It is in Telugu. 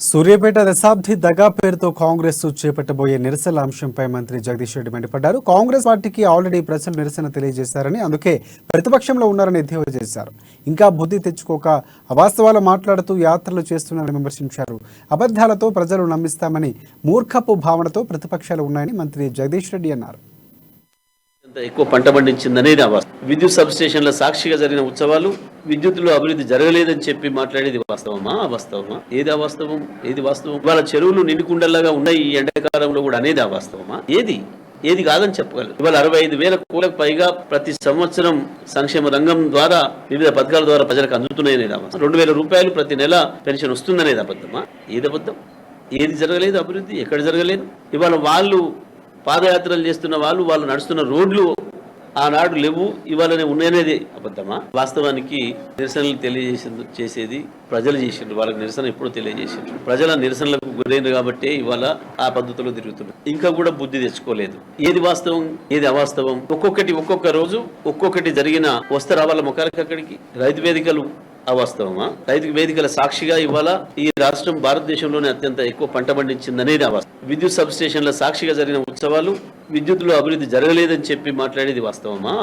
సూర్యాపేట దశాబ్ది దగా పేరుతో కాంగ్రెస్ చేపట్టబోయే నిరసనల అంశంపై మంత్రి జగదీష్ రెడ్డి మండిపడ్డారు. కాంగ్రెస్ పార్టీకి ఆల్రెడీ ప్రజలు నిరసన తెలియజేశారని, అందుకే ప్రతిపక్షంలో ఉన్నారని ఎద్దేవా చేశారు. ఇంకా బుద్ధి తెచ్చుకోక అవాస్తవాలు మాట్లాడుతూ యాత్రలు చేస్తున్నారని విమర్శించారు. అబద్ధాలతో ప్రజలు నమ్మిస్తామని మూర్ఖపు భావనతో ప్రతిపక్షాలు ఉన్నాయని మంత్రి జగదీష్ రెడ్డి అన్నారు. ఎక్కువ పంట పండించిందనేది అవాస్తవం. విద్యుత్ సబ్ స్టేషన్ల సాక్షిగా జరిగిన ఉత్సవాలు విద్యుత్తులో అభివృద్ధి జరగలేదని చెప్పి మాట్లాడేది వాస్తవమా అవాస్తవమా? ఏది అవాస్తవం ఏది వాస్తవం? వాళ్ళ చెరువులు నిండుకుండల్లాగా ఉన్నాయి ఈ ఎండాకాలంలో కూడా అనేది అవాస్తవమా? ఏది కాదని చెప్పగలరు. ఇవాళ 65,000 కోట్లకు పైగా ప్రతి సంవత్సరం సంక్షేమ రంగం ద్వారా వివిధ పథకాల ద్వారా ప్రజలకు అందుతున్నాయనేది అవాస్తవం. 2,000 రూపాయలు ప్రతి నెల పెన్షన్ వస్తుందనేది అబద్ధమా? ఏది అబద్ధం? ఏది జరగలేదు అభివృద్ధి? ఎక్కడ జరగలేదు? ఇవాళ వాళ్ళు పాదయాత్రలు చేస్తున్న వాళ్ళు నడుస్తున్న రోడ్లు ఆనాడు లేవు, ఇవాళనే ఉన్నాయనేది అబద్ధమా? వాస్తవానికి నిరసనలు చేసేది ప్రజలు చేసిండ్రు. వాళ్ళకి నిరసన ఎప్పుడూ తెలియజేసిండ్రు. ప్రజల నిరసనలకు గురైన కాబట్టి ఇవాళ ఆ పద్ధతిలో తిరుగుతున్నారు. ఇంకా కూడా బుద్ధి తెచ్చుకోలేదు. ఏది వాస్తవం ఏది అవాస్తవం? ఒక్కొక్క రోజు ఒక్కొక్కటి జరిగిన వస్తే రావాల ముఖానికి అక్కడికి. రైతు వేదికలు అవాస్తవమా? రైతు వేదికల సాక్షిగా ఇవాళ ఈ రాష్ట్రం భారతదేశంలోనే అత్యంత ఎక్కువ పంట పండించిందనేది అవాస్తవం. విద్యుత్ సబ్ స్టేషన్ల సాక్షిగా జరిగిన ఉత్సవాలు విద్యుత్తులో అభివృద్ధి జరగలేదని చెప్పి మాట్లాడేది వాస్తవమా?